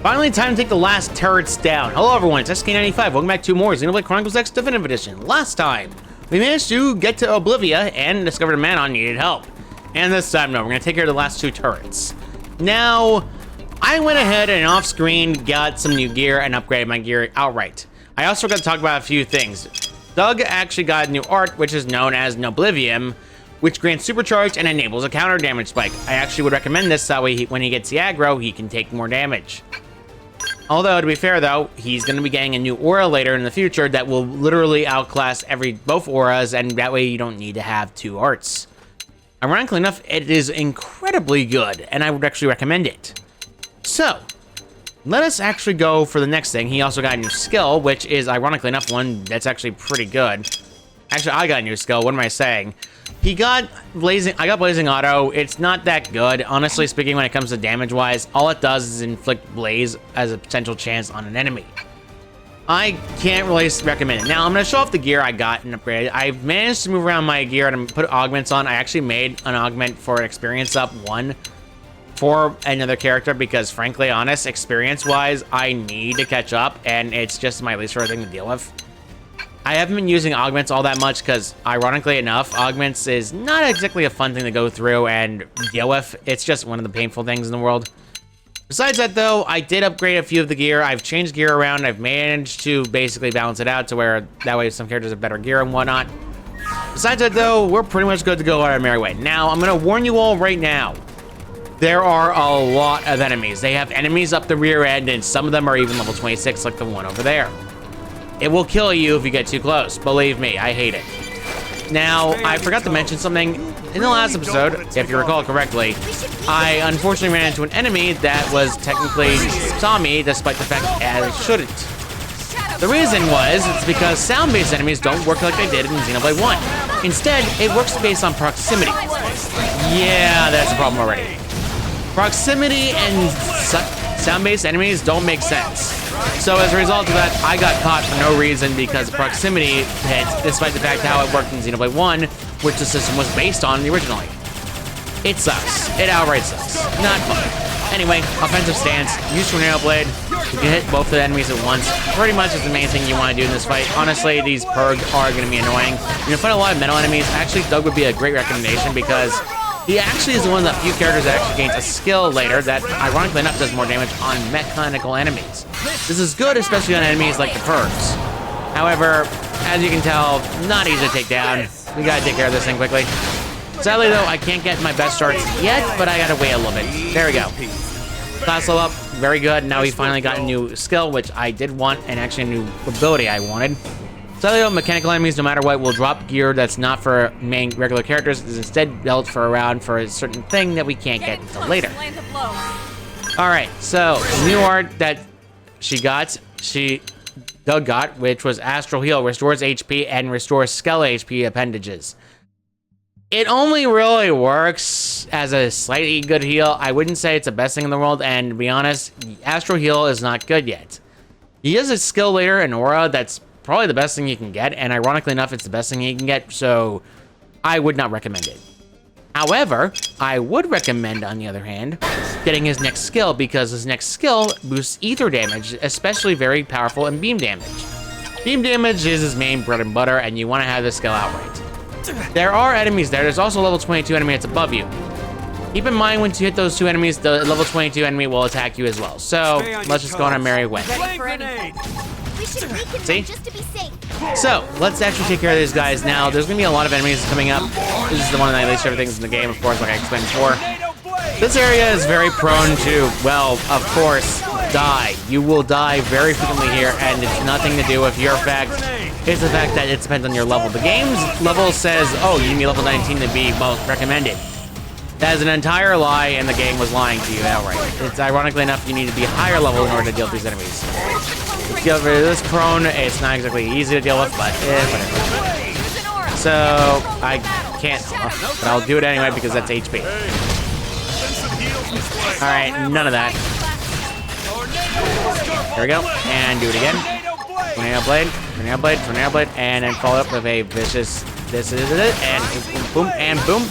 Finally, time to take the last turrets down. Hello everyone, it's SK95. Welcome back to more Xenoblade Chronicles X Definitive Edition. Last time, we managed to get to Oblivia and discovered a Manon needed help. And this time, no, we're going to take care of the last two turrets. Now, I went ahead and off-screen got some new gear and upgraded my gear outright. I also got to talk about a few things. Doug actually got new art, which is known as Noblivium, which grants supercharge and enables a counter damage spike. I actually would recommend this, that way when he gets the aggro, he can take more damage. Although, to be fair though, he's going to be getting a new aura later in the future that will literally outclass both auras, and that way you don't need to have two arts. Ironically enough, it is incredibly good, and I would actually recommend it. So, let us actually go for the next thing. He also got a new skill, which is, ironically enough, one that's actually pretty good. Actually, I got a new skill. What am I saying? I got Blazing Auto. It's not that good. Honestly speaking, when it comes to damage-wise, all it does is inflict Blaze as a potential chance on an enemy. I can't really recommend it. Now, I'm going to show off the gear I got and upgraded. I've managed to move around my gear and put augments on. I actually made an augment for an experience up 1 for another character because, frankly, honest, experience-wise, I need to catch up, and it's just my least favorite thing to deal with. I haven't been using augments all that much because, ironically enough, augments is not exactly a fun thing to go through and deal with. It's just one of the painful things in the world. Besides that, though, I did upgrade a few of the gear. I've changed gear around. I've managed to basically balance it out to where that way some characters have better gear and whatnot. Besides that, though, we're pretty much good to go on our merry way. Now, I'm going to warn you all right now. There are a lot of enemies. They have enemies up the rear end, and some of them are even level 26, like the one over there. It will kill you if you get too close. Believe me, I hate it. Now, I forgot to mention something. In the last episode, if you recall correctly, I unfortunately ran into an enemy that was technically saw me, despite the fact that it shouldn't. The reason was, it's because sound-based enemies don't work like they did in Xenoblade 1. Instead, it works based on proximity. Yeah, that's a problem already. Proximity and sound-based enemies don't make sense. So as a result of that, I got caught for no reason because proximity hits, despite the fact how it worked in Xenoblade 1, which the system was based on originally. It sucks. It outright sucks. Not fun. Anyway, offensive stance, use Tornado Blade. You can hit both the enemies at once. Pretty much is the main thing you want to do in this fight. Honestly, these pergs are going to be annoying. You're going to fight a lot of metal enemies. Actually, Doug would be a great recommendation because he actually is one of the few characters that actually gains a skill later that, ironically enough, does more damage on mechanical enemies. This is good, especially on enemies like the perks. However, as you can tell, not easy to take down. We gotta take care of this thing quickly. Sadly, though, I can't get my best starts yet, but I gotta wait a little bit. There we go. Class level up, very good. Now we finally got a new skill, which I did want, and actually a new ability I wanted. Sadly, though, mechanical enemies, no matter what, will drop gear that's not for main regular characters. It's instead built for around for a certain thing that we can't get until later. Alright, so, new art that Doug got, which was Astral Heal, restores HP and restores Skull HP appendages. It only really works as a slightly good heal. I wouldn't say it's the best thing in the world, and to be honest, Astral Heal is not good yet. He has a skill later, an aura, that's probably the best thing you can get, and ironically enough, it's the best thing you can get, so I would not recommend it. However, I would recommend, on the other hand, getting his next skill, because his next skill boosts ether damage, especially very powerful in beam damage. Beam damage is his main bread and butter, and you want to have this skill outright. There are enemies there. There's also a level 22 enemy that's above you. Keep in mind, once you hit those two enemies, the level 22 enemy will attack you as well. So, let's just go on our merry way. See? So, let's actually take care of these guys now. There's going to be a lot of enemies coming up. This is the one of my least favorite things in the game, of course, like I explained before. This area is very prone to, well, of course, die. You will die very frequently here, and it's nothing to do with your fact. It's the fact that it depends on your level. The game's level says, oh, you need level 19 to be most recommended. That is an entire lie, and the game was lying to you outright. It's ironically enough, you need to be higher level in order to deal with these enemies. To get rid of this prone, it's not exactly easy to deal with, but whatever. So, I can't, but I'll do it anyway because that's HP. Alright, none of that. There we go, and do it again. Tornado Blade, Tornado Blade, Tornado Blade, and then follow up with a vicious, this is it, and boom, and boom.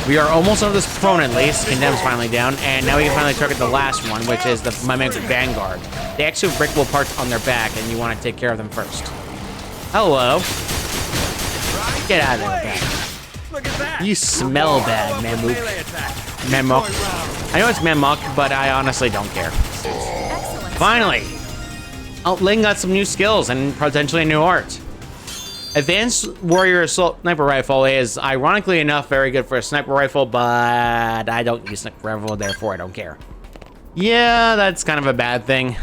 We are almost on this prone at least. Condemn's finally down. And now we can finally target the last one, which is the Mimic Vanguard. They actually have breakable parts on their back, and you want to take care of them first. Hello. Get out of there, Look at that. You smell bad, Mammook. Mammook. I know it's Mammook, but I honestly don't care. Finally! Ling got some new skills and potentially a new art. Advanced Warrior Assault Sniper Rifle is, ironically enough, very good for a sniper rifle, but I don't use sniper rifle, therefore I don't care. Yeah, that's kind of a bad thing.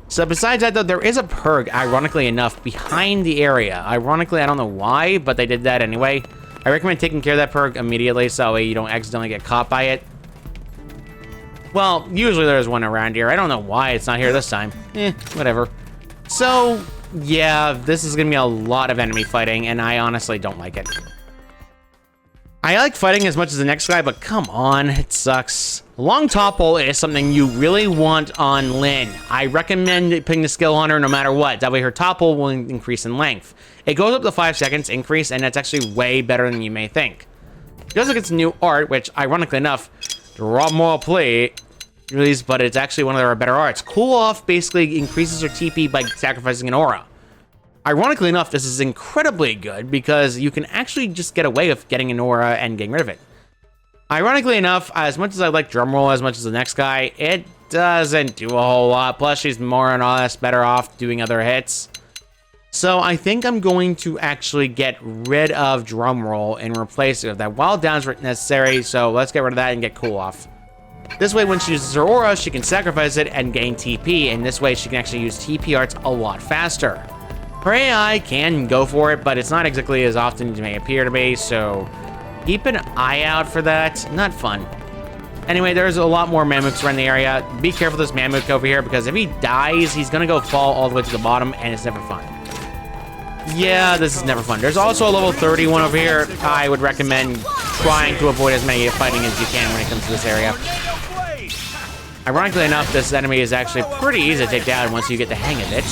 So besides that, though, there is a perk, ironically enough, behind the area. Ironically, I don't know why, but they did that anyway. I recommend taking care of that perk immediately so that way you don't accidentally get caught by it. Well, usually there's one around here. I don't know why it's not here this time. Whatever. So, yeah, this is gonna be a lot of enemy fighting, and I honestly don't like it. I like fighting as much as the next guy, but come on, it sucks. Long topple is something you really want on Lyn. I recommend picking the skill on her no matter what. That way her topple will increase in length. It goes up to 5 seconds increase, and that's actually way better than you may think. It also gets new art, which, ironically enough, draw more play, but it's actually one of their better arts. Cool Off basically increases your TP by sacrificing an aura. Ironically enough, this is incredibly good because you can actually just get away with getting an aura and getting rid of it. Ironically enough, as much as I like Drumroll as much as the next guy, it doesn't do a whole lot. Plus, she's more and less better off doing other hits. So I think I'm going to actually get rid of Drumroll and replace it with that. Wild Down's necessary, so let's get rid of that and get Cool Off. This way, when she uses her aura, she can sacrifice it and gain TP, and this way she can actually use TP arts a lot faster. Her AI can go for it, but it's not exactly as often as it may appear to be, so keep an eye out for that. Not fun. Anyway, there's a lot more Mammooks around the area. Be careful of this Mammook over here, because if he dies, he's gonna go fall all the way to the bottom, and it's never fun. Yeah, this is never fun. There's also a level 31 over here. I would recommend trying to avoid as many fighting as you can when it comes to this area. Ironically enough, this enemy is actually pretty easy to take down once you get the hang of it.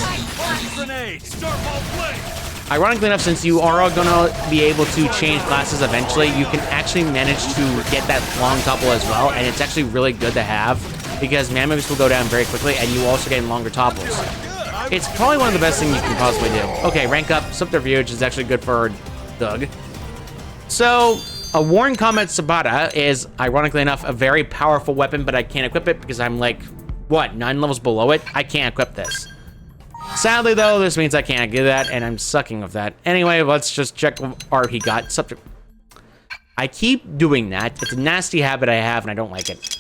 Ironically enough, since you are going to be able to change classes eventually, you can actually manage to get that long topple as well, and it's actually really good to have because Mammooks will go down very quickly, and you also get longer topples. It's probably one of the best things you can possibly do. Okay, rank up, Subterfuge is actually good for Doug. So, a Warren Combat Sabata is, ironically enough, a very powerful weapon, but I can't equip it because I'm like, what, 9 levels below it? I can't equip this. Sadly, though, this means I can't do that, and I'm sucking with that. Anyway, let's just check what art he got. I keep doing that. It's a nasty habit I have, and I don't like it.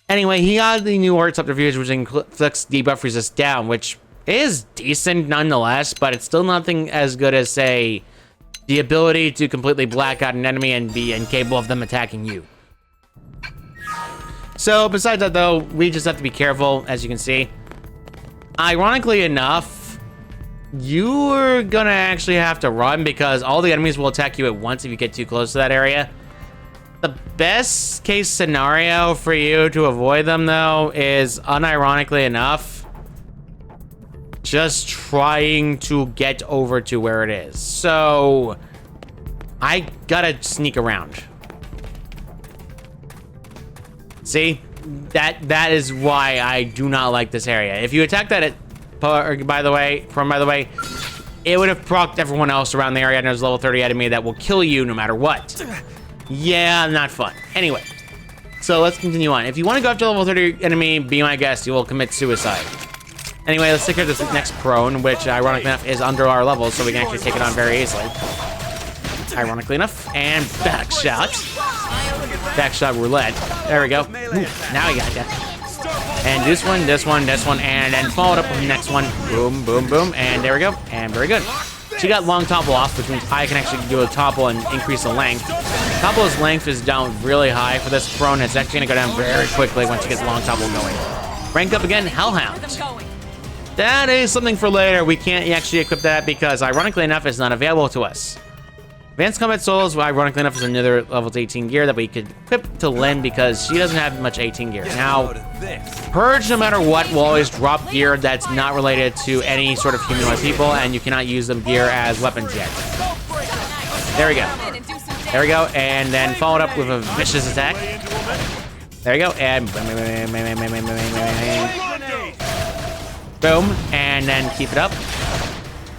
Anyway, he got the new art Subterfuge, which inflicts debuff resist down, which is decent nonetheless, but it's still nothing as good as, say, the ability to completely black out an enemy and be incapable of them attacking you. So, besides that, though, we just have to be careful, as you can see. Ironically enough, you're gonna actually have to run because all the enemies will attack you at once if you get too close to that area. The best case scenario for you to avoid them, though, is, unironically enough, just trying to get over to where it is. So, I gotta sneak around. See? That is why I do not like this area. If you attack that by the way, it would have procced everyone else around the area, and there's a level 30 enemy that will kill you no matter what. Yeah, not fun. Anyway, so let's continue on. If you want to go after level 30 enemy, be my guest, you will commit suicide. Anyway, let's take care of this next prone, which ironically enough is under our level, so we can actually take it on very easily. Ironically enough, and back shot. Back shot roulette. There we go. Ooh, now we got that. And this one, and then followed up with the next one. Boom, boom, boom, and there we go. And very good. She got long topple off, which means I can actually do a topple and increase the length. Topple's length is down really high for this prone. It's actually going to go down very quickly once she gets long topple going. Rank up again, Hellhound. That is something for later. We can't actually equip that because, ironically enough, it's not available to us. Advanced Combat Souls, ironically enough, is another level 18 gear that we could equip to Lyn because she doesn't have much 18 gear. Now, Purge, no matter what, will always drop gear that's not related to any sort of humanoid people, and you cannot use them gear as weapons yet. There we go. There we go, and then followed up with a vicious attack. There we go, and boom, and then keep it up.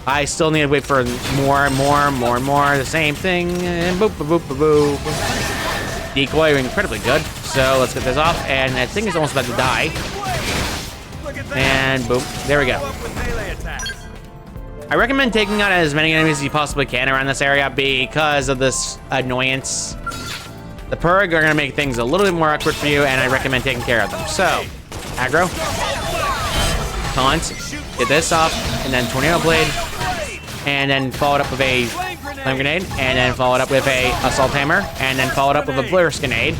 I still need to wait for more, the same thing, and boop, boop, boop, boop, boop. Decoy, incredibly good. So let's get this off, and that thing is almost about to die. And boom, there we go. I recommend taking out as many enemies as you possibly can around this area because of this annoyance. The Purg are gonna make things a little bit more awkward for you, and I recommend taking care of them. So, aggro, taunt, get this off, and then Tornado Blade, and then follow it up with a Flame Grenade, and then follow it up with a Assault Hammer, and then follow it up with a Blursk Grenade.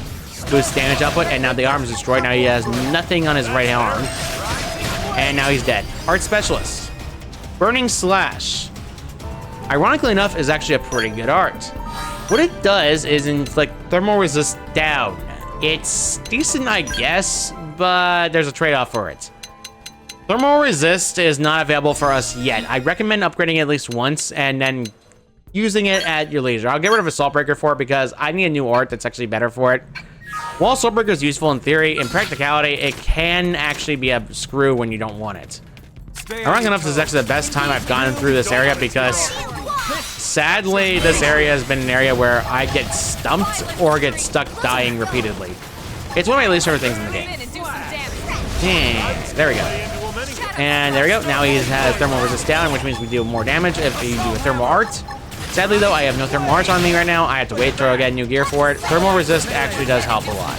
Boost damage output, and now the arm is destroyed. Now he has nothing on his right arm. And now he's dead. Art Specialist. Burning Slash. Ironically enough, is actually a pretty good art. What it does is inflict thermal resist down. It's decent, I guess, but there's a trade-off for it. Thermal resist is not available for us yet. I recommend upgrading it at least once and then using it at your leisure. I'll get rid of Assault Breaker for it because I need a new art that's actually better for it. While Assault Breaker is useful in theory, in practicality, it can actually be a screw when you don't want it. Ironically enough, this is actually the best time I've gone through this area because sadly, this area has been an area where I get stumped or get stuck dying repeatedly. It's one of my least favorite things in the game. And there we go. And there we go. Now he has thermal resist down, which means we deal more damage if you do a thermal art. Sadly, though, I have no thermal arts on me right now. I have to wait till I get new gear for it. Thermal resist actually does help a lot.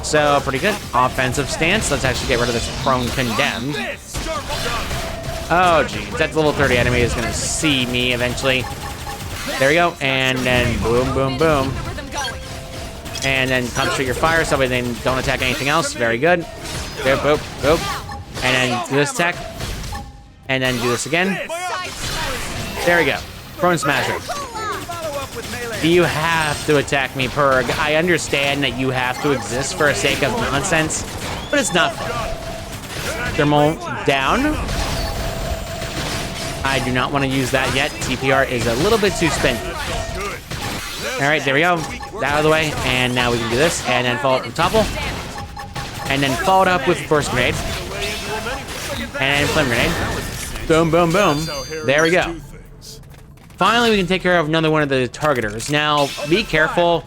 So, pretty good. Offensive stance. Let's actually get rid of this prone condemned. Oh, geez. That level 30 enemy is going to see me eventually. There we go. And then boom, boom, boom. And then concentrate your fire so they don't attack anything else. Very good. Boop, boop, boop. And then do this attack. And then do this again. There we go. Prone Smasher. You have to attack me, Purg. I understand that you have to exist for the sake of nonsense, but it's not fun. Thermal down. I do not want to use that yet. TPR is a little bit too spinny. Alright, there we go. That out of the way. And now we can do this. And then follow it with Topple. And then follow it up with Burst Grenade. And Flame Grenade. Boom, boom, boom. There we go. Finally, we can take care of another one of the targeters. Now, be careful.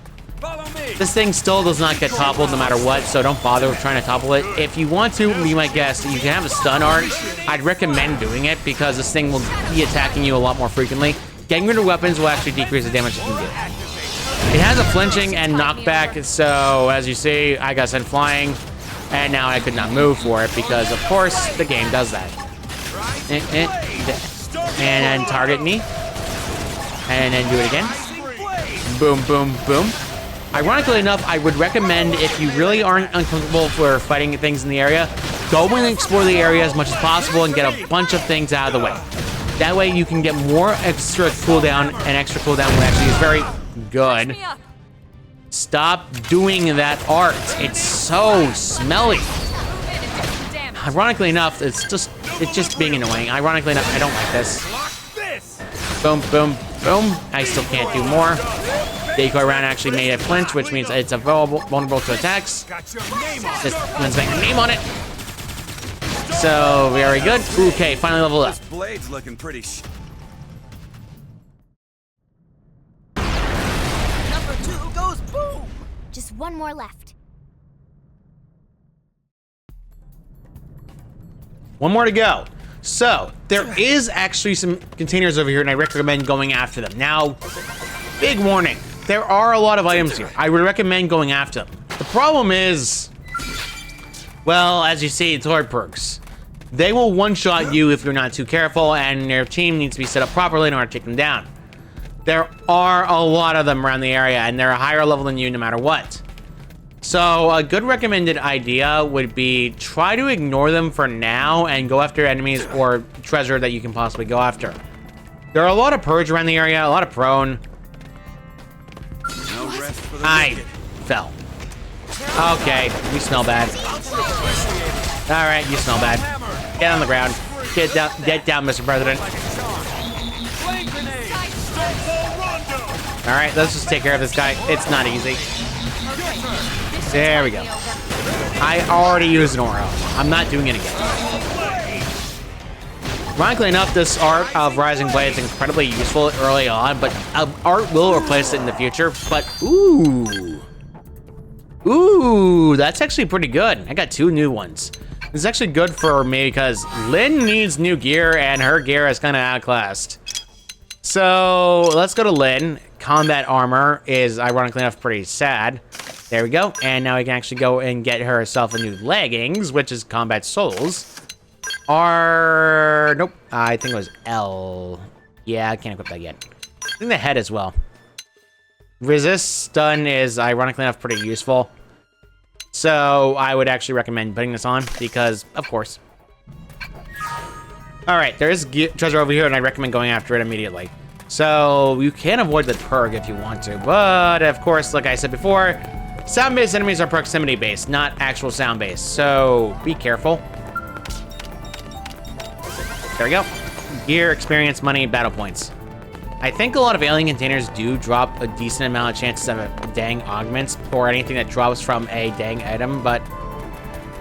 This thing still does not get toppled no matter what, so don't bother with trying to topple it. If you want to, be my guest, you can have a stun art. I'd recommend doing it because this thing will be attacking you a lot more frequently. Getting rid of weapons will actually decrease the damage it can do. It has a flinching and knockback, so as you see, I got sent flying, and now I could not move for it because, of course, the game does that. And then target me. And then do it again. Boom, boom, boom. Ironically enough, I would recommend if you really aren't uncomfortable for fighting things in the area, go and explore the area as much as possible and get a bunch of things out of the way. That way you can get more extra cooldown, and extra cooldown actually is very good. Stop doing that art. It's so smelly. Ironically enough, it's just being annoying. Ironically enough, I don't like this. Boom, boom, boom. I still can't do more. Decoy round actually made a flinch, which means it's vulnerable to attacks. This one's got your name on it. So, very good. Okay, finally leveled up. This blade's looking pretty Number 2 goes boom! Just one more left. One more to go. So, there is actually some containers over here, and I recommend going after them. Now, big warning. There are a lot of items here. I would recommend going after them. The problem is, well, as you see, it's hard perks. They will one-shot you if you're not too careful, and your team needs to be set up properly in order to take them down. There are a lot of them around the area, and they're a higher level than you no matter what. So a good recommended idea would be try to ignore them for now and go after enemies or treasure that you can possibly go after. There are a lot of purge around the area, a lot of prone. no rest for the I wicked. fell. Okay, you smell bad. All right, you smell bad. Get on the ground. Get down, Mr. President. All right, let's just take care of this guy. It's not easy. There we go. I already used an aura. I'm not doing it again. Ironically enough, this art of Rising Blade is incredibly useful early on, but art will replace it in the future. But ooh, that's actually pretty good. I got 2 new ones. This is actually good for me because Lynn needs new gear and her gear is kind of outclassed. So let's go to Lynn. Combat armor is ironically enough pretty sad. There we go. And now we can actually go and get herself a new leggings, which is combat souls. Nope. I think it was L. Yeah, I can't equip that yet. I think the head as well. Resist stun is ironically enough pretty useful. So I would actually recommend putting this on because, of course. All right, there is treasure over here, and I recommend going after it immediately. So you can avoid the perk if you want to, but of course, like I said before, sound-based enemies are proximity-based, not actual sound-based. So be careful. There we go. Gear, experience, money, battle points. I think a lot of alien containers do drop a decent amount of chances of dang augments or anything that drops from a dang item, but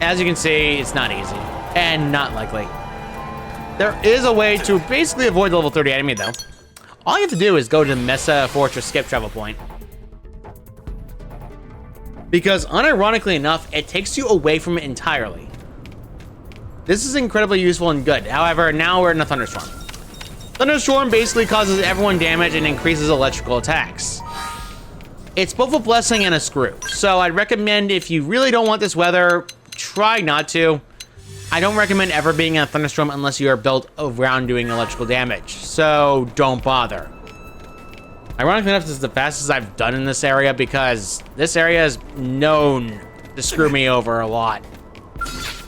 as you can see, it's not easy and not likely. There is a way to basically avoid the level 30 enemy though. All you have to do is go to the Mesa Fortress skip travel point. Because unironically enough, it takes you away from it entirely. This is incredibly useful and good. However, now we're in a thunderstorm. Thunderstorm basically causes everyone damage and increases electrical attacks. It's both a blessing and a screw. So I'd recommend if you really don't want this weather, try not to. I don't recommend ever being in a thunderstorm unless you are built around doing electrical damage. So don't bother. Ironically enough, this is the fastest I've done in this area because this area is known to screw me over a lot.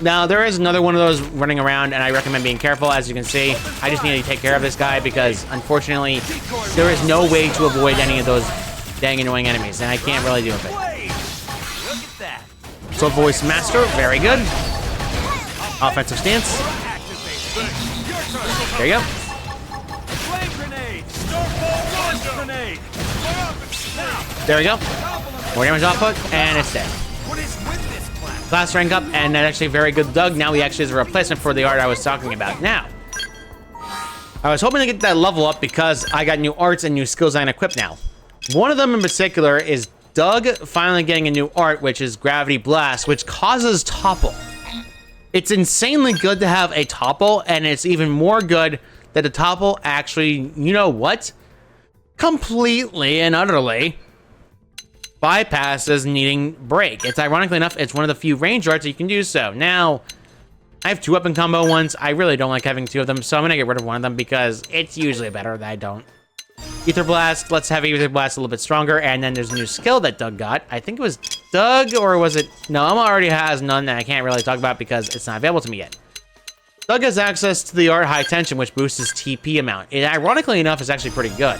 Now, there is another one of those running around, and I recommend being careful. As you can see, I just need to take care of this guy because, unfortunately, there is no way to avoid any of those dang annoying enemies, and I can't really do it. So, Voice Master, very good. Offensive stance. There you go. There we go. More damage output, and it's dead. Class rank up, and that's actually very good, Doug. Now he actually is a replacement for the art I was talking about. Now, I was hoping to get that level up because I got new arts and new skills I can equip now. One of them in particular is Doug finally getting a new art, which is Gravity Blast, which causes topple. It's insanely good to have a topple, and it's even more good that the topple actually, you know what? Completely and utterly bypasses needing break. It's ironically enough, it's one of the few range arts that you can do so. Now, I have 2 weapon combo ones. I really don't like having 2 of them, so I'm gonna get rid of one of them because it's usually better that I don't. Ether Blast, let's have Ether Blast a little bit stronger, and then there's a new skill that Doug got. I think it was Doug, or was it? No, Emma already has none that I can't really talk about because it's not available to me yet. Doug has access to the art High Tension, which boosts his TP amount. It, ironically enough, is actually pretty good.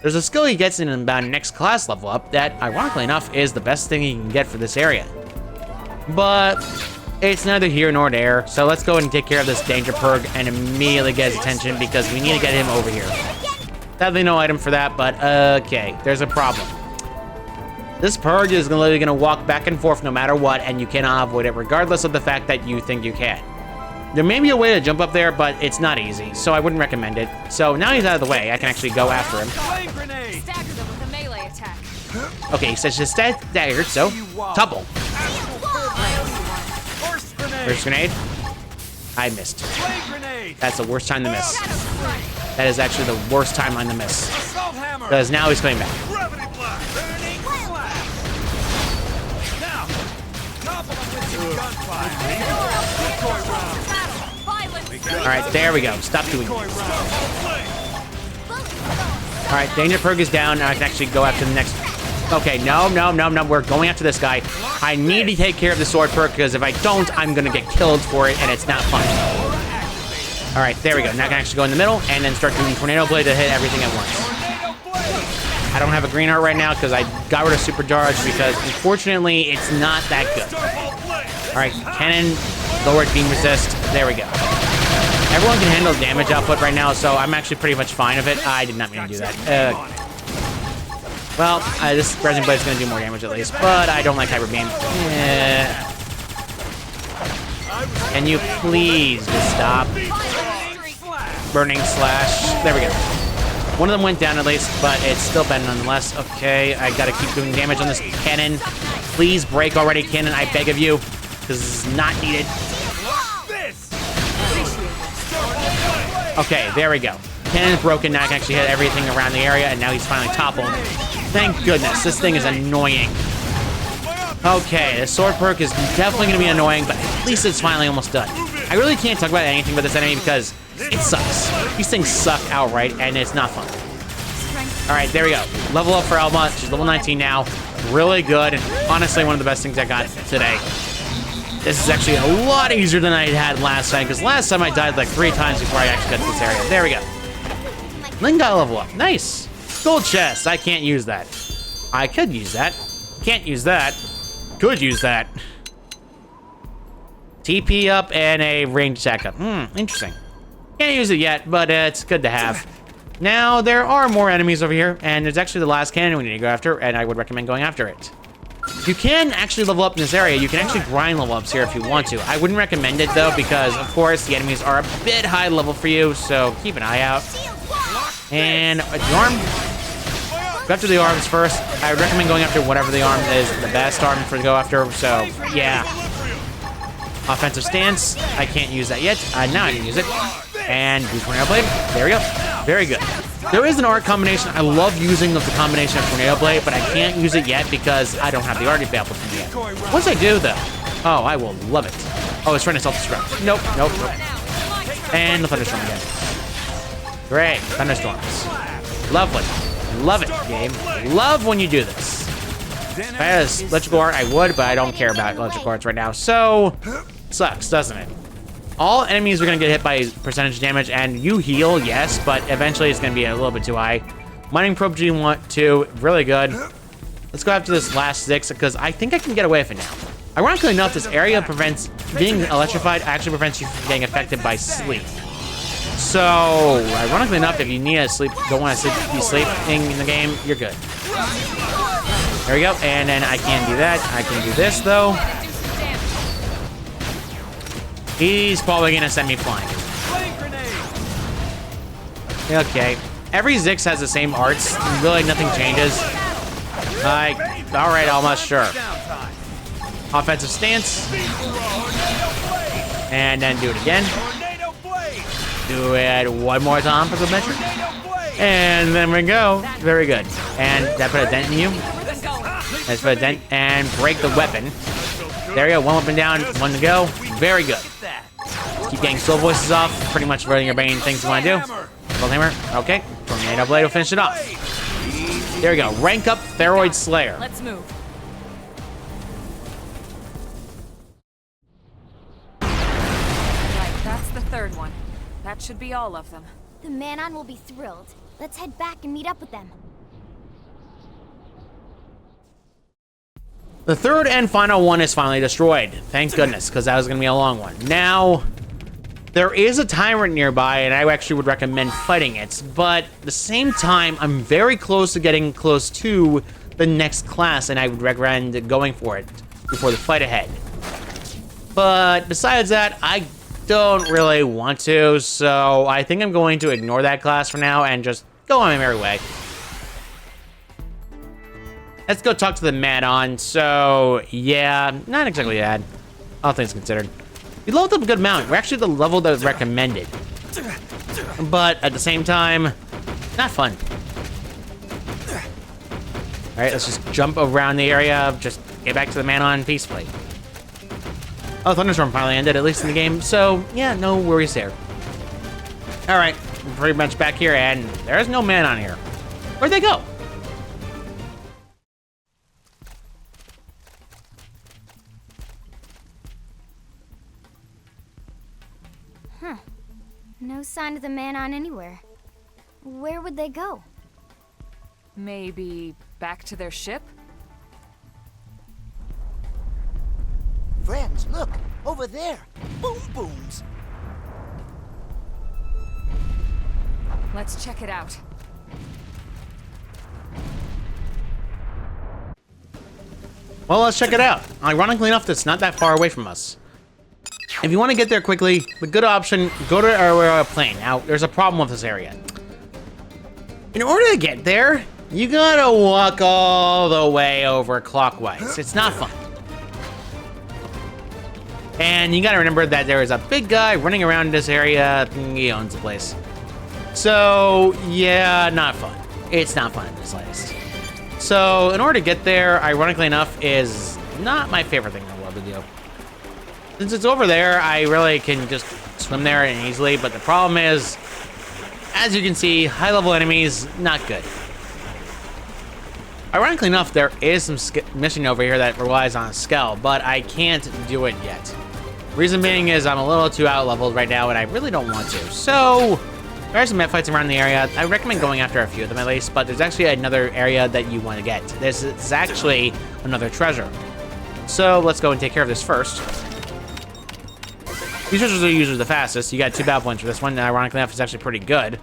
There's a skill he gets in about next class level up that, ironically enough, is the best thing he can get for this area. But it's neither here nor there, so let's go and take care of this Danger Purg and immediately get his attention because we need to get him over here. Sadly, no item for that, but okay, there's a problem. This Purg is literally going to walk back and forth no matter what, and you cannot avoid it regardless of the fact that you think you can. There may be a way to jump up there, but it's not easy, so I wouldn't recommend it. So now he's out of the way, I can actually go after him. Stagger them with a melee attack. Okay, so it's just staggered, so topple. First grenade. I missed. That's the worst time to miss. That is actually the worst timeline to miss. Because now he's coming back. Alright, there we go. Stop doing it. Alright, Danger Purg is down. Now I can actually go after the next. Okay, no. We're going after this guy. I need to take care of the sword perk because if I don't, I'm going to get killed for it and it's not fun. Alright, there we go. Now I can actually go in the middle and then start doing Tornado Blade to hit everything at once. I don't have a green heart right now because I got rid of Supercharge because unfortunately it's not that good. Alright, cannon, lowered beam resist. There we go. Everyone can handle damage output right now, so I'm actually pretty much fine with it. I did not mean to do that. Well, this Resin Blade's gonna do more damage at least, but I don't like Hyper Beam. Can you please just stop? Burning Slash. There we go. One of them went down at least, but it's still bad nonetheless. Okay, I gotta keep doing damage on this cannon. Please break already, cannon, I beg of you. This is not needed. Okay, there we go. Cannon's broken, now I can actually hit everything around the area, and now he's finally toppled. Thank goodness, this thing is annoying. Okay, the sword perk is definitely gonna be annoying, but at least it's finally almost done. I really can't talk about anything but this enemy because it sucks. These things suck outright, and it's not fun. Alright, there we go. Level up for Alma. She's level 19 now. Really good, and honestly, one of the best things I got today. This is actually a lot easier than I had last time, because last time I died like 3 times before I actually got to this area. There we go. Link got level up. Nice. Gold chest. I can't use that. I could use that. Can't use that. Could use that. TP up and a range attack up. Interesting. Can't use it yet, but it's good to have. Now, there are more enemies over here, and there's actually the last cannon we need to go after, and I would recommend going after it. You can actually level up in this area. You can actually grind level ups here if you want to. I wouldn't recommend it, though, because, of course, the enemies are a bit high level for you, so keep an eye out. And the arm. Go after the arms first. I would recommend going after whatever the arm is the best arm for to go after, so, yeah. Offensive stance. I can't use that yet. Now I can use it. And do Tornado Blade. There we go. Very good. There is an art combination. I love using the combination of Tornado Blade, but I can't use it yet because I don't have the art available to me yet. Once I do, though, oh, I will love it. Oh, it's trying to self-destruct. Nope, nope, nope. And the Thunderstorm again. Great. Thunderstorms. Lovely. Love it, game. Love when you do this. If I had a electrical art, I would, but I don't care about electrical arts right now. So, sucks, doesn't it? All enemies are going to get hit by percentage damage, and you heal, yes, but eventually it's going to be a little bit too high. Mining Probe G2, really good. Let's go after this last 6, because I think I can get away with it now. Ironically enough, this area prevents being electrified, actually prevents you from getting affected by sleep. So, ironically enough, if you need to sleep, don't want to be sleeping in the game, you're good. There we go, and then I can do that. I can do this, though. He's probably gonna send me flying. Okay. Every Zix has the same arts. Really, nothing changes. Alright, almost sure. Offensive stance. And then do it again. Do it one more time for good measure. And then we go. Very good. And that put a dent in you. Let's put a dent and break the weapon. There you go. One weapon down, one to go. Very good. Keep getting soul voices off. Pretty much running your main things you want to do. Gold hammer. Okay. Tornado Blade will finish it off. There we go. Rank up Theroid Slayer. Let's move. Right, that's the third one. That should be all of them. The Manon will be thrilled. Let's head back and meet up with them. The third and final one is finally destroyed. Thank goodness, because that was going to be a long one. Now, there is a tyrant nearby, and I actually would recommend fighting it. But at the same time, I'm very close to getting close to the next class, and I would recommend going for it before the fight ahead. But besides that, I don't really want to, so I think I'm going to ignore that class for now and just go on my merry way. Let's go talk to the Manon. So, yeah, not exactly bad. All things considered. We leveled up a good amount. We're actually the level that was recommended. But at the same time, not fun. Alright, let's just jump around the area. Just get back to the Manon peacefully. Oh, Thunderstorm finally ended, at least in the game. So, yeah, no worries there. Alright, we're pretty much back here, and there's no Manon here. Where'd they go? No sign of the Manon anywhere. Where would they go? Maybe back to their ship? Friends, look! Over there! Boom booms! Let's check it out. Well, let's check it out. Ironically enough, it's not that far away from us. If you want to get there quickly, the good option, go to Aurora Plain. Now, there's a problem with this area. In order to get there, you gotta walk all the way over clockwise. It's not fun. And you gotta remember that there is a big guy running around this area. He owns the place. So, yeah, not fun. It's not fun in the slightest. So, in order to get there, ironically enough, is not my favorite thing in the world to do. Since it's over there, I really can just swim there and easily, but the problem is, as you can see, high-level enemies, not good. Ironically enough, there is some mission over here that relies on skill, but I can't do it yet. Reason being is I'm a little too out-leveled right now, and I really don't want to. So, there are some med fights around the area. I recommend going after a few of them at least, but there's actually another area that you want to get. This is actually another treasure. So, let's go and take care of this first. These treasures are usually the fastest. You got 2 battle points for this one, and ironically enough, it's actually pretty good.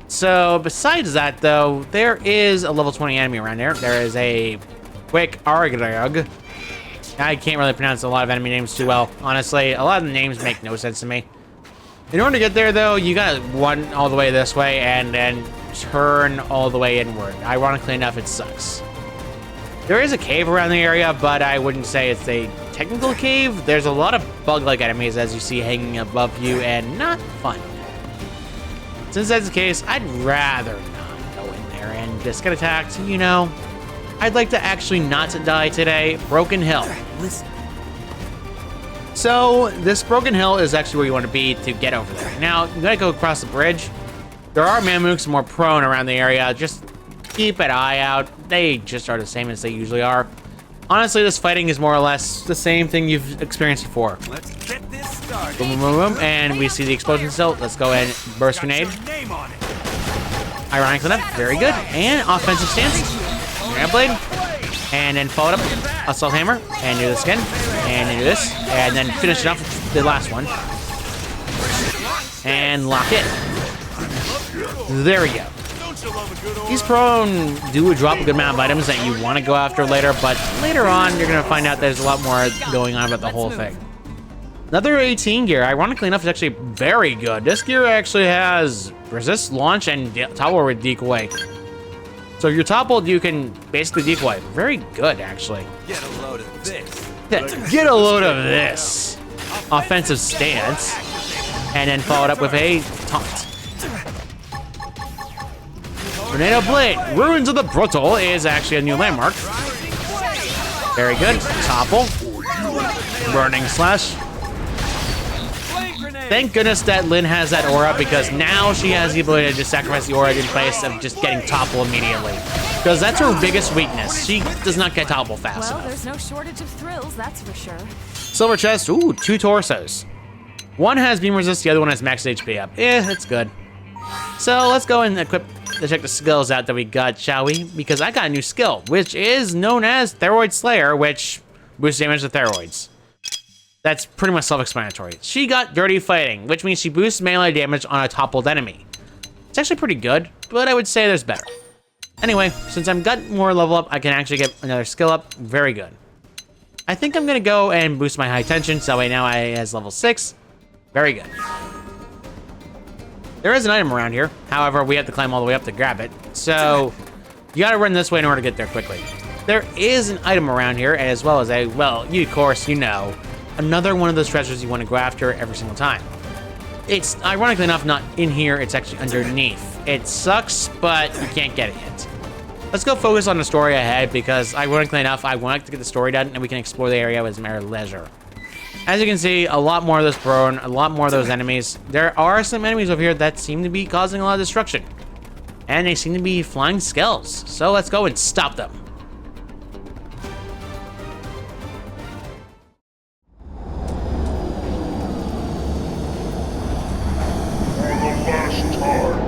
So, besides that, though, there is a level 20 enemy around there. There is a quick Argrug. I can't really pronounce a lot of enemy names too well. Honestly, a lot of the names make no sense to me. In order to get there, though, you gotta run all the way this way and then turn all the way inward. Ironically enough, it sucks. There is a cave around the area, but I wouldn't say it's a technical cave. There's a lot of bug-like enemies, as you see, hanging above you, and not fun. Since that's the case, I'd rather not go in there and just get attacked, you know. I'd like to actually not die today. Broken Hill. Listen. So, this Broken Hill is actually where you want to be to get over there. Now, you gotta go across the bridge. There are Mamooks more prone around the area. Just keep an eye out. They just are the same as they usually are. Honestly, this fighting is more or less the same thing you've experienced before. Let's get this started. Boom, boom, boom, boom. And we see the explosion still. Let's go ahead and burst grenade. Ironically enough, very good. And offensive stance. Xenoblade. And then follow it up. Assault hammer. And do this again. And then do this. And then finish it off with the last one. And lock it. There we go. These prone do drop a good amount of items that you want to go after later, but later on, you're going to find out there's a lot more going on about the whole thing. Another 18 gear, ironically enough, is actually very good. This gear actually has resist, launch, and topple with decoy. So if you're toppled, you can basically decoy. Very good, actually. Get a load of this. Get a load of this. Offensive stance. And then followed up with a taunt. Tornado Blade, Ruins of the Brutal is actually a new landmark. Very good. Topple. Burning Slash. Thank goodness that Lynn has that aura, because now she has the ability to just sacrifice the aura in place of just getting topple immediately. Because that's her biggest weakness. She does not get topple fast Well, enough. there's no shortage of thrills, that's for sure. Silver chest, ooh, 2 torsos. One has beam resist, the other one has max HP up. It's good. So let's go and equip to check the skills out that we got, shall we? Because I got a new skill, which is known as Thyroid Slayer, which boosts damage to thyroids. That's pretty much self-explanatory. She got Dirty Fighting, which means she boosts melee damage on a toppled enemy. It's actually pretty good, but I would say there's better. Anyway, since I've got more level up, I can actually get another skill up. Very good. I think I'm gonna go and boost my high tension, so that way now I has level 6. Very good. There is an item around here. However, we have to climb all the way up to grab it. So, you gotta run this way in order to get there quickly. There is an item around here, as well as a, well, you, of course, you know, another one of those treasures you want to go after every single time. It's, ironically enough, not in here, it's actually underneath. It sucks, but you can't get it yet. Let's go focus on the story ahead, because ironically enough, I want to get the story done, and we can explore the area with mere leisure. As you can see, a lot more of this prone, a lot more of those enemies. There are some enemies over here that seem to be causing a lot of destruction. And they seem to be flying skulls. So let's go and stop them. For the last time.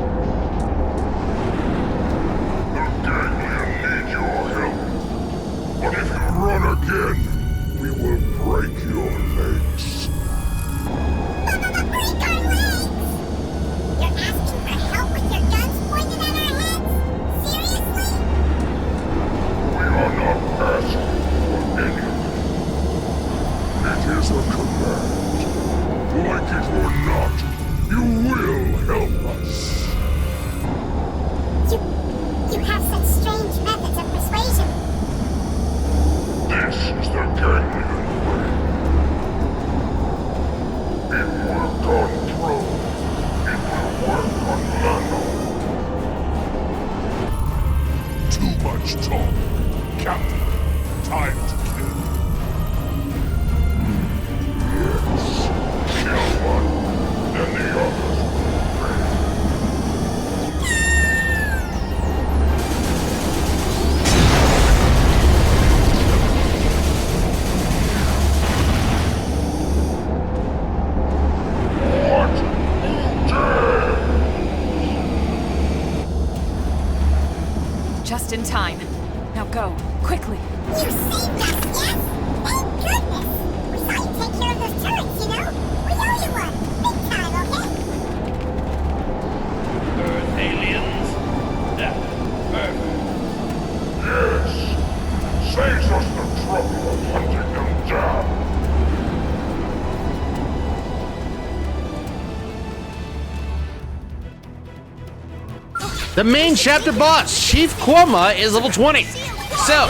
The Gangion need your help. But if you run again, we will break your legs. Break our legs! You're asking for help with your guns pointed at our heads? Seriously? it or not, you will help us. You have such strange methods of persuasion. This is the Gangion way. It worked on Pro. It will work on Nano. Too much talk. Captain, time to kill. Yes. Kill one, then the others will obey. What? Just in time. Now go, quickly. You saved us, yes? Thank goodness! We saw you take care of those turrets, you know? We owe you one. Big time, okay? Earth aliens? That's perfect. Yes. Saves us the trouble of hunting them down. The main chapter boss, Chief Korma, is level 20. So,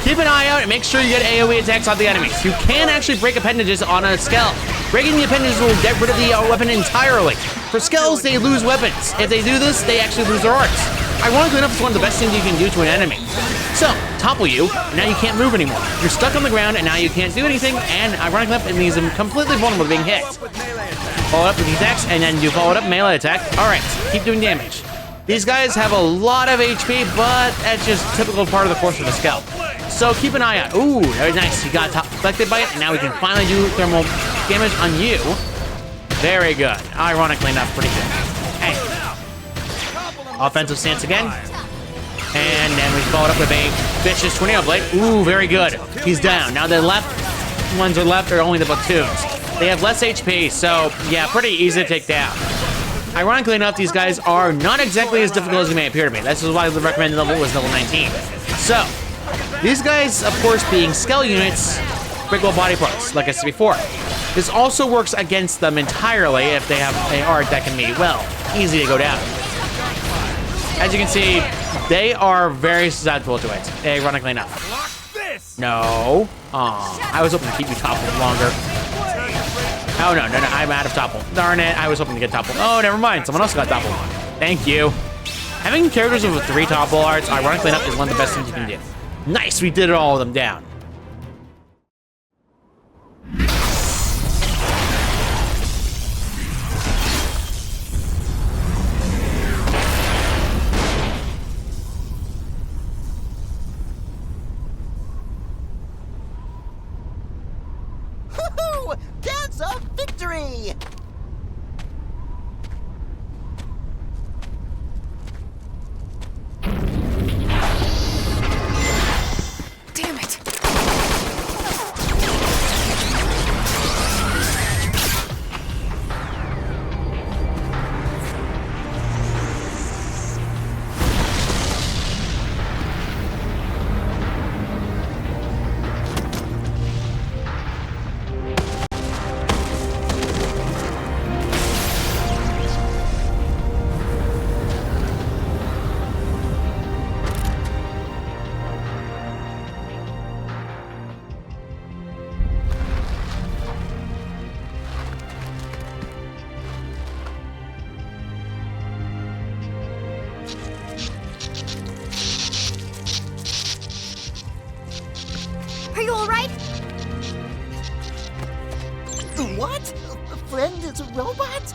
keep an eye out and make sure you get AoE attacks on the enemies. You can actually break appendages on a Skell. Breaking the appendages will get rid of the weapon entirely. For Skells, they lose weapons. If they do this, they actually lose their arts. Ironically enough, it's one of the best things you can do to an enemy. So, topple you, and now you can't move anymore. You're stuck on the ground, and now you can't do anything, and ironically enough, it leaves them completely vulnerable to being hit. Follow up with the attacks, and then you follow it up melee attack. Alright, keep doing damage. These guys have a lot of HP, but that's just typical part of the course of the Skell. So keep an eye out. Ooh, very nice. You got deflected by it, and now we can finally do thermal damage on you. Very good. Ironically enough, pretty good. Hey. Offensive stance again. And then we followed up with a vicious tornado blade. Ooh, very good. He's down. Now the left ones are left are only the platoons. They have less HP, so yeah, pretty easy to take down. Ironically enough, these guys are not exactly as difficult as they may appear to be. This is why the recommended level was level 19. So, these guys, of course, being Skell units, break all body parts, like I said before. This also works against them entirely if they have an art that can be, well, easy to go down. As you can see, they are very susceptible to it, ironically enough. No. Aw, I was hoping to keep you toppled longer. Oh, no, I'm out of topple. Darn it, I was hoping to get toppled. Oh, never mind, someone else got toppled. Thank you. Having characters with 3 topple arts, ironically enough, is one of the best things you can do. Nice, we did all of them down. Woohoo! Dance of victory! Damn it! Are you alright? What? A friend is a robot?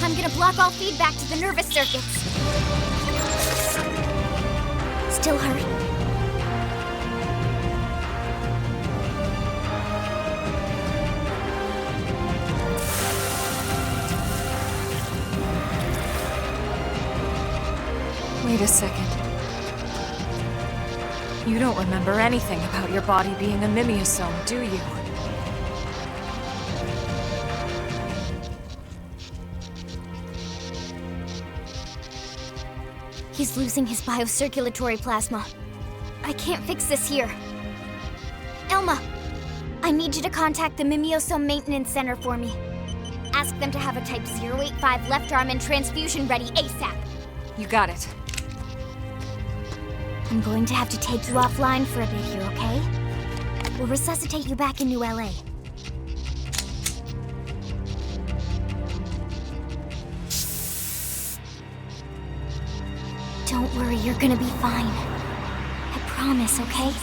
I'm gonna block all feedback to the nervous circuits. Still hurt? Wait a second. You don't remember anything about your body being a mimeosome, do you? He's losing his biocirculatory plasma. I can't fix this here. Elma, I need you to contact the Mimiosome Maintenance Center for me. Ask them to have a Type 085 left arm and transfusion ready ASAP. You got it. I'm going to have to take you offline for a bit here, okay? We'll resuscitate you back in New LA. Don't worry, you're gonna be fine. I promise, okay?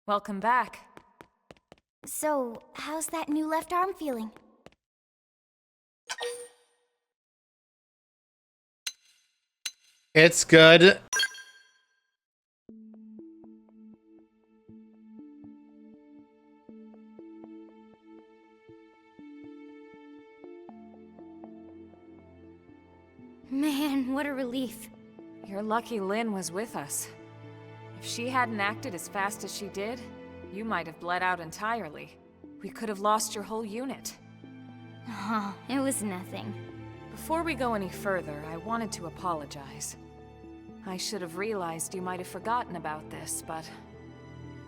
Welcome back. So, how's that new left arm feeling? It's good. Man, what a relief. You're lucky Lynn was with us. If she hadn't acted as fast as she did, you might have bled out entirely. We could have lost your whole unit. Oh, it was nothing. Before we go any further, I wanted to apologize. I should have realized you might have forgotten about this, but...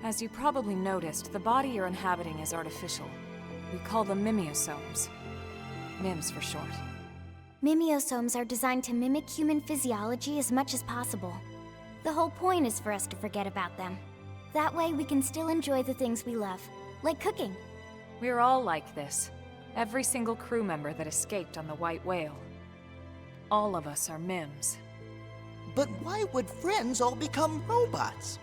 as you probably noticed, the body you're inhabiting is artificial. We call them Mimiosomes. MIMS for short. Mimiosomes are designed to mimic human physiology as much as possible. The whole point is for us to forget about them. That way we can still enjoy the things we love, like cooking. We're all like this. Every single crew member that escaped on the White Whale. All of us are MIMS. But why would friends all become robots?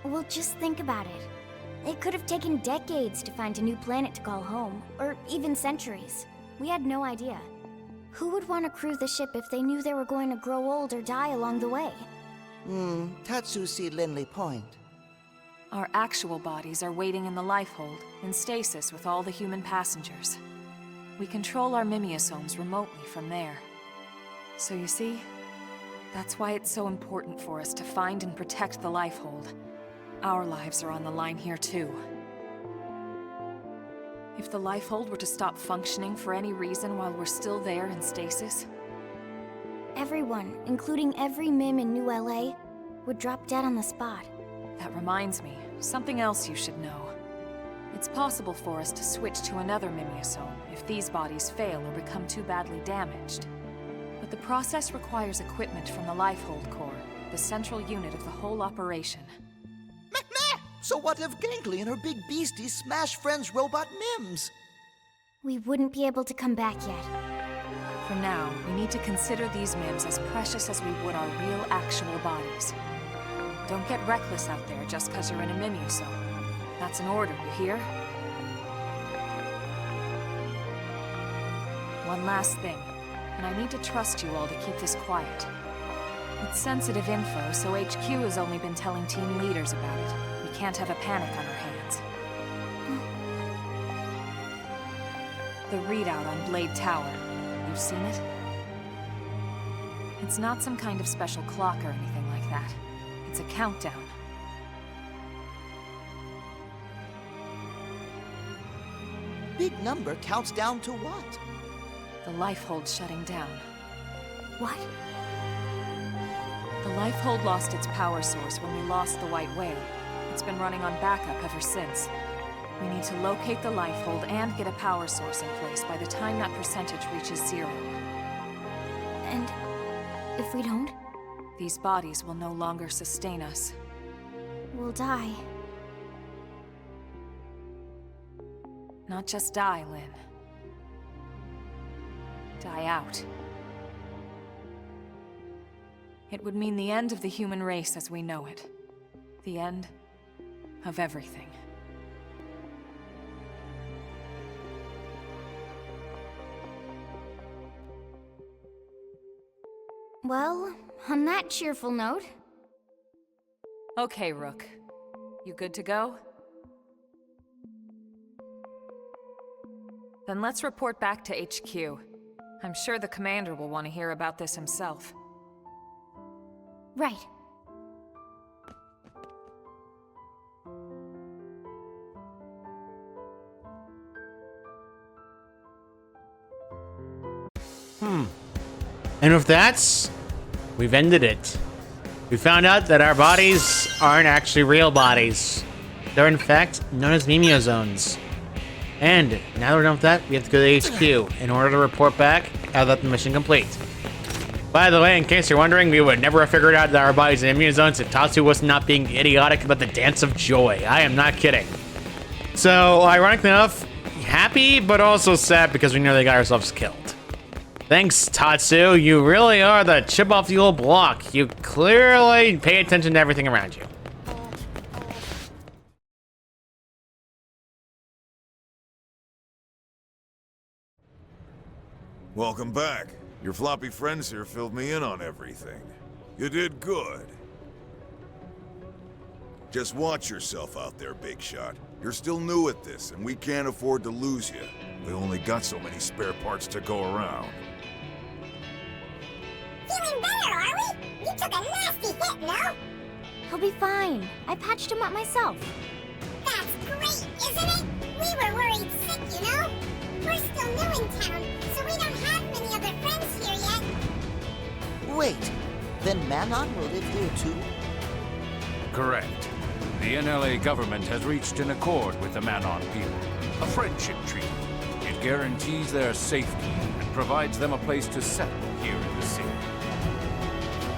Well, just think about it. It could have taken decades to find a new planet to call home, or even centuries. We had no idea. Who would want to crew the ship if they knew they were going to grow old or die along the way? Tatsushi Linley Point. Our actual bodies are waiting in the lifehold, in stasis with all the human passengers. We control our Mimiosomes remotely from there. So you see, that's why it's so important for us to find and protect the lifehold. Our lives are on the line here too. If the lifehold were to stop functioning for any reason while we're still there in stasis... everyone, including every MIM in New LA, would drop dead on the spot. That reminds me, something else you should know. It's possible for us to switch to another Mimiosome if these bodies fail or become too badly damaged. But the process requires equipment from the Lifehold Core, the central unit of the whole operation. Meh! So what if Gangion and her big beasties smash friends' robot MIMS? We wouldn't be able to come back yet. For now, we need to consider these MIMS as precious as we would our real, actual bodies. Don't get reckless out there just because you're in a Mimiosome. That's an order, you hear? One last thing, and I need to trust you all to keep this quiet. It's sensitive info, so HQ has only been telling team leaders about it. We can't have a panic on our hands. The readout on Blade Tower. You've seen it? It's not some kind of special clock or anything like that. It's a countdown. Big number counts down to what? The Lifehold shutting down. What? The Lifehold lost its power source when we lost the White Whale. It's been running on backup ever since. We need to locate the Lifehold and get a power source in place by the time that percentage reaches 0. And if we don't? These bodies will no longer sustain us. we'll die. Not just die, Lynn. Die out. It would mean the end of the human race as we know it. The end of everything. Well, on that cheerful note... Okay, Rook. You good to go? Then let's report back to HQ. I'm sure the commander will want to hear about this himself. Right. And with that, we've ended it. We found out that our bodies aren't actually real bodies. They're in fact known as Mimiozones. And now that we're done with that, we have to go to HQ in order to report back how that the mission complete. By the way, in case you're wondering, we would never have figured out that our bodies are Mimiozones if Tatsu was not being idiotic about the dance of joy. I am not kidding. So, ironically enough, happy but also sad because we nearly got ourselves killed. Thanks, Tatsu. You really are the chip off the old block. You clearly pay attention to everything around you. Welcome back. Your floppy friends here filled me in on everything. You did good. Just watch yourself out there, Big Shot. You're still new at this, and we can't afford to lose you. We only got so many spare parts to go around. Feeling better, are we? You took a nasty hit, no? He'll be fine. I patched him up myself. That's great, isn't it? We were worried sick, you know? We're still new in town, so we don't have many other friends here yet. Wait, then Manon will live here too? Correct. The NLA government has reached an accord with the Manon people. A friendship treaty. It guarantees their safety and provides them a place to settle here in the city.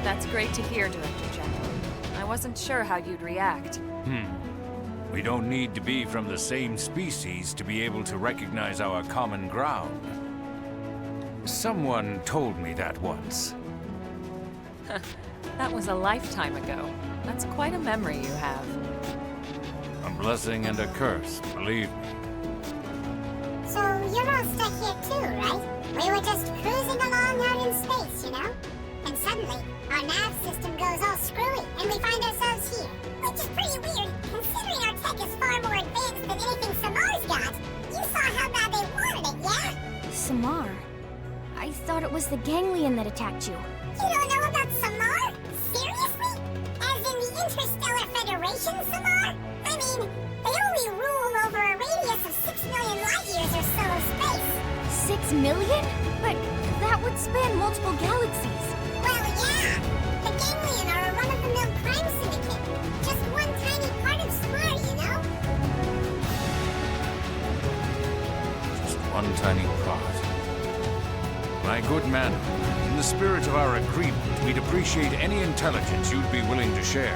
That's great to hear, Director General. I wasn't sure how you'd react. We don't need to be from the same species to be able to recognize our common ground. Someone told me that once. That was a lifetime ago. That's quite a memory you have. A blessing and a curse, believe me. So you're all stuck here too, right? We were just cruising along out in space, you know? And suddenly, our nav system goes all screwy, and we find ourselves here. Which is pretty weird, considering our tech is far more advanced than anything Samar's got. You saw how bad they wanted it, yeah? Samar? I thought it was the Ganglion that attacked you. You don't know about Samar? Seriously? As in the Interstellar Federation, Samar? I mean, they only rule over a radius of 6 million light years or so of space. 6 million? But that would span multiple galaxies. Well, yeah. The Ganglion are a run-of-the-mill crime syndicate. Just one tiny part of Samar, you know? Just one tiny part. My good man, in the spirit of our agreement, we'd appreciate any intelligence you'd be willing to share.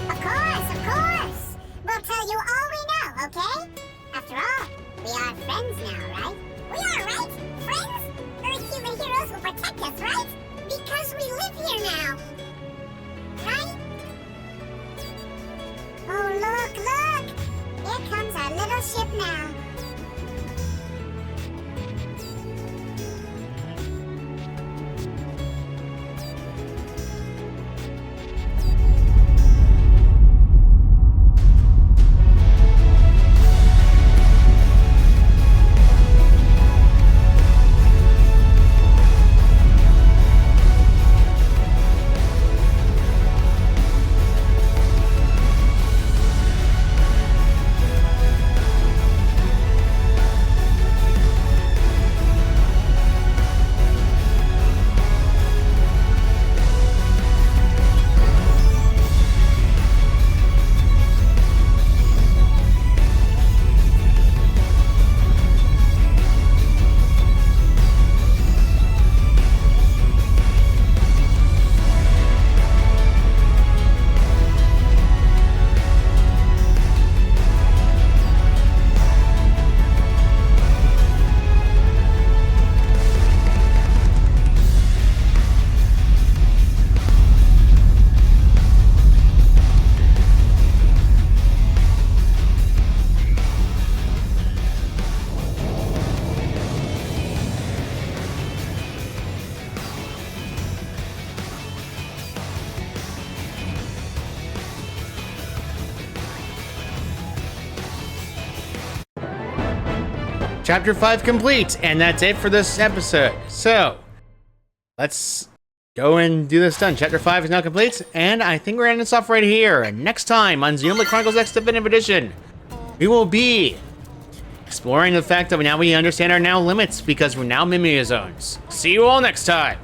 Of course, of course. We'll tell you all we know, okay? After all, we are friends now, right? We are, right? Friends? Earth human heroes will protect us, right? Because we live here now. Right? Oh, look, look! Here comes our little ship now. Chapter 5 complete, and that's it for this episode. So, let's go and do this done. Chapter 5 is now complete, and I think we're ending this off right here. Next time on Xenoblade Chronicles X Definitive Edition, we will be exploring the fact that now we understand our limits because we're now Mimia zones. See you all next time!